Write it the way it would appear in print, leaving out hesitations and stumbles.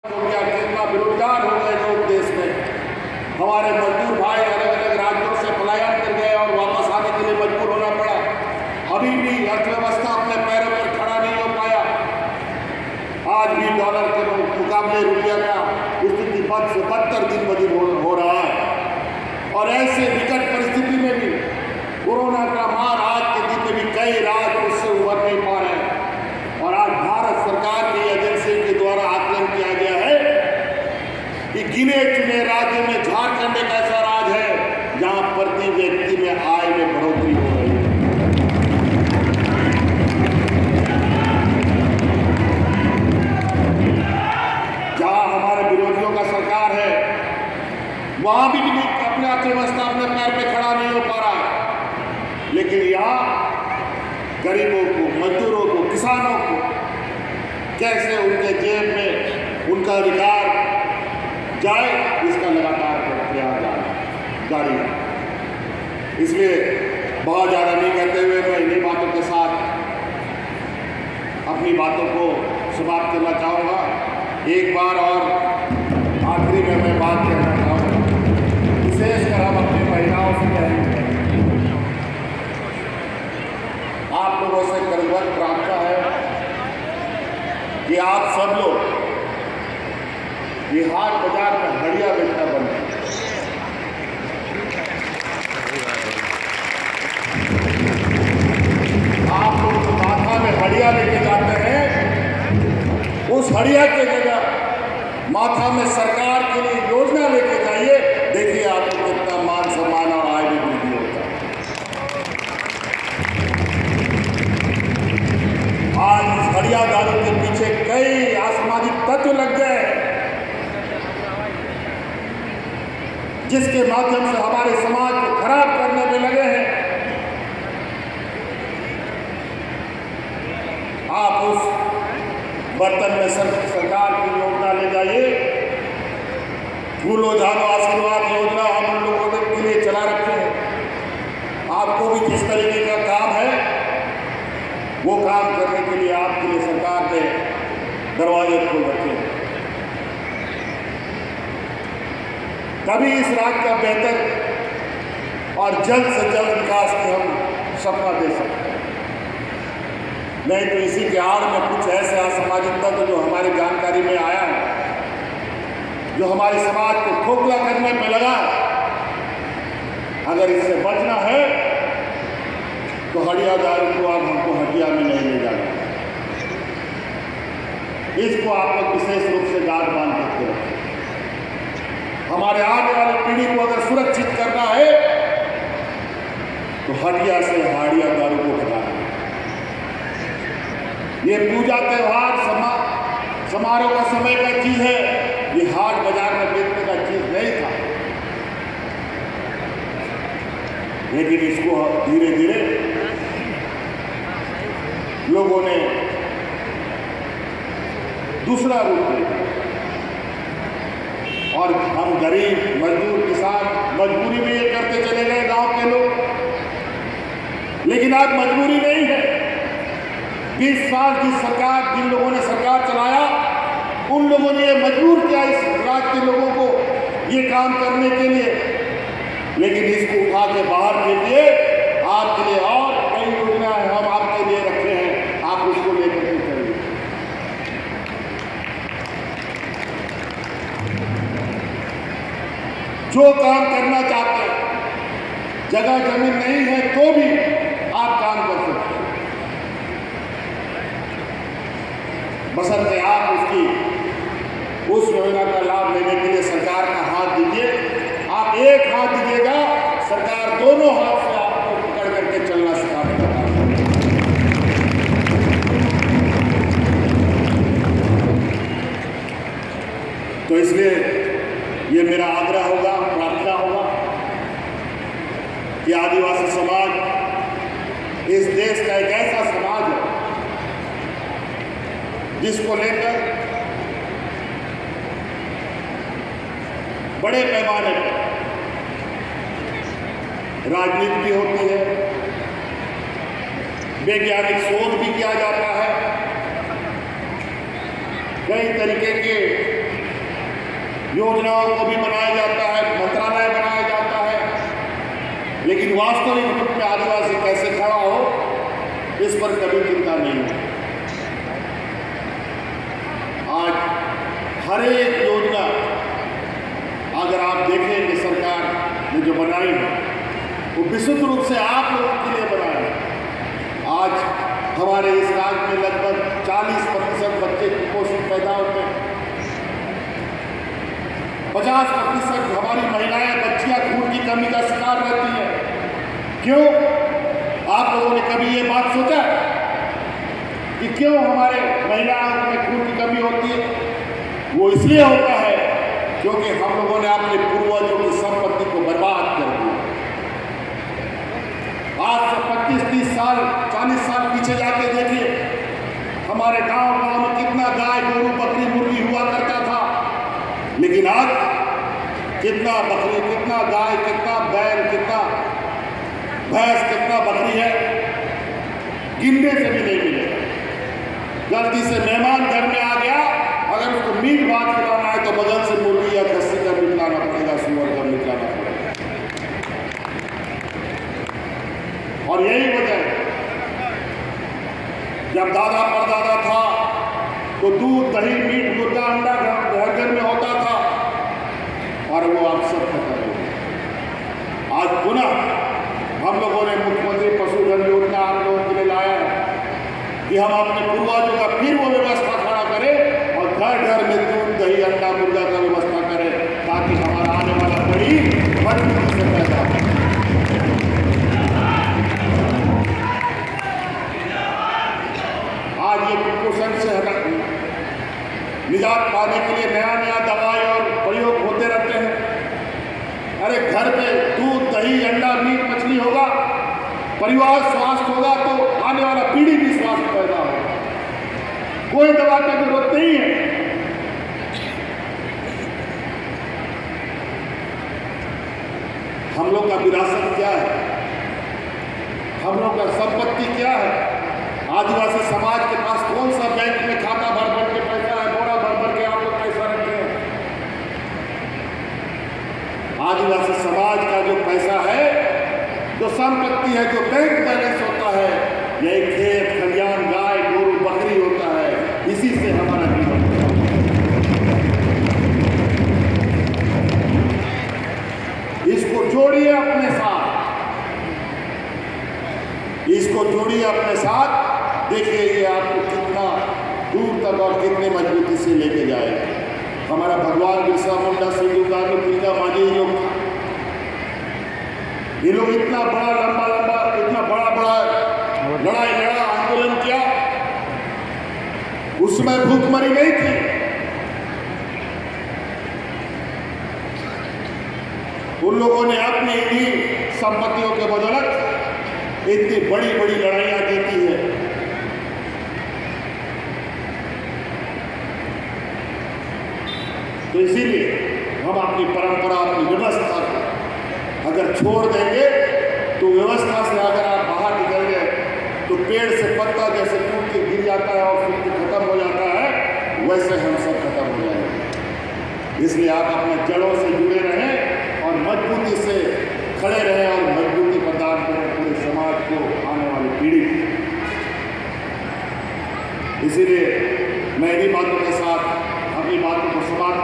हो गया, कितना बेरोजगार हो गए लोग देश में। हमारे मजदूर भाई अलग अलग राज्यों से पलायन कर गए और वापस आने के लिए मजबूर होना पड़ा। अभी भी अर्थव्यवस्था अपने पैरों पर खड़ा नहीं हो पाया। आज भी डॉलर के मुकाबले रुपया का स्थिति बद से बदतर दिन ब दिन हो रहा है। और ऐसे विकट परिस्थिति में भी कोरोना का मार आज के दिन में भी कई राज्य उससे उबर नहीं पा रहे हैं। और आज भारत सरकार की एजेंसी के द्वारा आकलन किया गया है कि गिने चुने राज्यों में झारखंड एक ऐसा राज्य है जहां प्रति व्यक्ति में आय में बढ़ोतरी हो रही है। जहां हमारे विरोधियों का सरकार है वहां भी अपने अर्थव्यवस्था अपने पैर पे खड़ा नहीं हो पा रहा है। लेकिन यहाँ गरीबों को, मजदूरों को, किसानों को कैसे उनके जेब में उनका अधिकार जाए, इसका लगातार प्रयास जारी है। इसलिए बहुत ज़्यादा नहीं कहते हुए मैं इन्हीं बातों के साथ अपनी बातों को समाप्त करना चाहूँगा। एक बार और आखिरी में मैं बात करना चाहूँगा, विशेषकर हम अपनी महिलाओं से कहेंगे, आप लोगों से करवट प्रार्थना है कि आप सब लोग ये हाट बाजार में हड़िया बेचना बंद करें। आप लोग जो माथा में हड़िया लेके जाते हैं, उस हड़िया के जगह माथा में सरकार के लिए योजना लेके जाइए। देखिए आपको कितना मान सम्मान और आय में वृद्धि होता है। आज इस हड़िया दारू के पीछे कई असामाजिक तत्व लग गए जिसके माध्यम से हमारे समाज को खराब करने में लगे हैं। आप उस बर्तन में सरकार की योजना ले जाइए। फूलो झानो आशीर्वाद योजना हम लोगों के लिए चला रखे हैं। आपको भी जिस तरीके का काम है वो काम करने के लिए आपके लिए सरकार ने दरवाजे खोल रखे हैं। तभी इस राज्य का बेहतर और जल्द से जल्द विकास की हम सपना दे सकते हैं। नहीं तो इसी के आड़ में कुछ ऐसे असामाजिक तत्व जो हमारी जानकारी में आया है, जो हमारे समाज को खोखला करने में लगा, अगर इससे बचना है तो हड़िया दारू को अब हमको हटिया में नहीं ले जाना। इसको आप लोग विशेष रूप से गांठ बांध करके रखें। हमारे आने वाली पीढ़ी को अगर सुरक्षित करना है तो हटिया से हाड़िया दारू को हटाना। ये पूजा त्योहार समारोह का समय का चीज है, ये हाट बाजार में बेचने का चीज नहीं था। लेकिन इसको धीरे धीरे लोगों ने दूसरा रूप दिया और हम गरीब, मजदूर, किसान मजबूरी में ये करते चले गए, गांव के लोग। लेकिन आज मजबूरी नहीं है। 20 साल की सरकार, जिन लोगों ने सरकार चलाया, उन लोगों ने ये मजबूर किया इस राज्य के लोगों को ये काम करने के लिए। लेकिन इसको उठा के बाहर फेंकिए, आपके लिए और कई योजनाएं हम आपके लिए रखे हैं, आप उसको लेकर के चलिए। जो काम करना चाहते हैं, जगह जमीन नहीं है तो भी आप काम कर सकते हैं, बशर्ते आप उस योजना का लाभ लेने के लिए सरकार का हाथ दीजिए। आप एक हाथ दीजिएगा, सरकार दोनों हाथ से आपको पकड़ करके चलना सिखाने का काम करेगी। तो इसलिए ये मेरा आग्रह होगा, प्रार्थना होगा कि आदिवासी समाज इस देश का एक ऐसा समाज है जिसको लेकर बड़े पैमाने पर राजनीति भी होती है, वैज्ञानिक शोध भी किया जाता है, कई तरीके के योजनाओं को भी बनाया जाता है, मंत्रालय बनाया जाता है, लेकिन वास्तविक रूप में आदिवासी कैसे खड़ा हो इस पर कभी चिंता नहीं है। आज हर एक योजना अगर आप देखेंगे सरकार ने जो बनाई है वो विशुद्ध रूप से आप लोगों के लिए बनाया है। आज हमारे इस राज्य में लगभग 40% बच्चे कुपोषित पैदा होते हैं। 50% हमारी महिलाएं बच्चियां खून की कमी का शिकार रहती हैं। क्यों? आप लोगों ने कभी ये बात सोचा कि क्यों हमारे महिलाओं में खून की कमी होती है? वो इसलिए होता है क्योंकि हम लोगों ने अपने पूर्वजों की संपत्ति को बर्बाद कर दिया। आज से 25-30 साल 40 साल पीछे जाके देखिए, हमारे गांव में कितना गाय गोरू बकरी मुर्गी हुआ करता था, लेकिन आज कितना बकरी, कितना गाय, कितना बैल, कितना भैंस, कितना बकरी है, गिनने से भी नहीं मिलेगा। गलती से मेहमान घर में आ गया, अगर उसको मीट भात खिलाना है तो बगल से मुर्गी या खस्सी का मीट लाना पड़ेगा, सुअर का मीट लाना पड़ेगा। और यही वजह है, जब दादा परदादा था तो दूध दही मीट मुर्गा अंडा घर घर में होता था, और वो अब सब खत्म हो गया। आज पुनः हम लोगों ने मुख्यमंत्री पशुधन योजना आप लोगों के लिए लाया है कि हम अपने पूर्वजों का फिर वो व्यवस्था खड़ा करें और घर घर में दूध दही अंडा मुर्गा का व्यवस्था करें, ताकि हमारा आने वाला पीढ़ी मजबूती से पैदा हो। आज ये कुपोषण से निजात पाने के लिए नया नया दवाई और प्रयोग होते रहते हैं। अरे घर पे दूध दही अंडा मीट मछली होगा, परिवार स्वस्थ होगा तो आने वाला पीढ़ी भी स्वस्थ पैदा होगा। कोई दवा की जरूरत नहीं है। हम लोग का विरासत क्या है, हम लोग का संपत्ति क्या है? आदिवासी समाज के पास कौन सा बैंक में खाता भर भर के पैसा है, बोरा भर भर के आप लोग पैसा रखते हैं? आदिवासी समाज का जो पैसा है, जो संपत्ति है, जो बैंक बैलेंस होता है, यही खेत खलियान गाय गोरू बकरी होता है। इसी से हमारा जीवन होता है। इसको जोड़िए अपने साथ, इसको जोड़िए अपने साथ। देखिए ये आपको कितना दूर तक और कितने मजबूती से लेके जाएगा। हमारा भगवान बिरसा मुंडा, सिंधु कान्हू, तिलका मांझी, ये लोग इतना बड़ा लंबा इतना बड़ा लड़ाई लड़ा, आंदोलन किया, उसमें भूखमरी नहीं थी। उन लोगों ने अपनी इन्हीं संपत्तियों के बदौलत इतनी बड़ी बड़ी लड़ाइयां जीती है। तो इसीलिए हम अपनी परंपरा, अपनी व्यवस्था को अगर छोड़ देंगे तो व्यवस्था से अगर आप बाहर निकल गए तो पेड़ से पत्ता जैसे टूट के गिर जाता है और फिर खत्म हो जाता है, वैसे हम सब खत्म हो जाएंगे। इसलिए आप अपने जड़ों से जुड़े रहें और मजबूती से खड़े रहें और मजबूती प्रदान करें पूरे समाज को, आने वाली पीढ़ी। इसीलिए मैं इन्हीं बातों के साथ अपनी बातों को समाप्त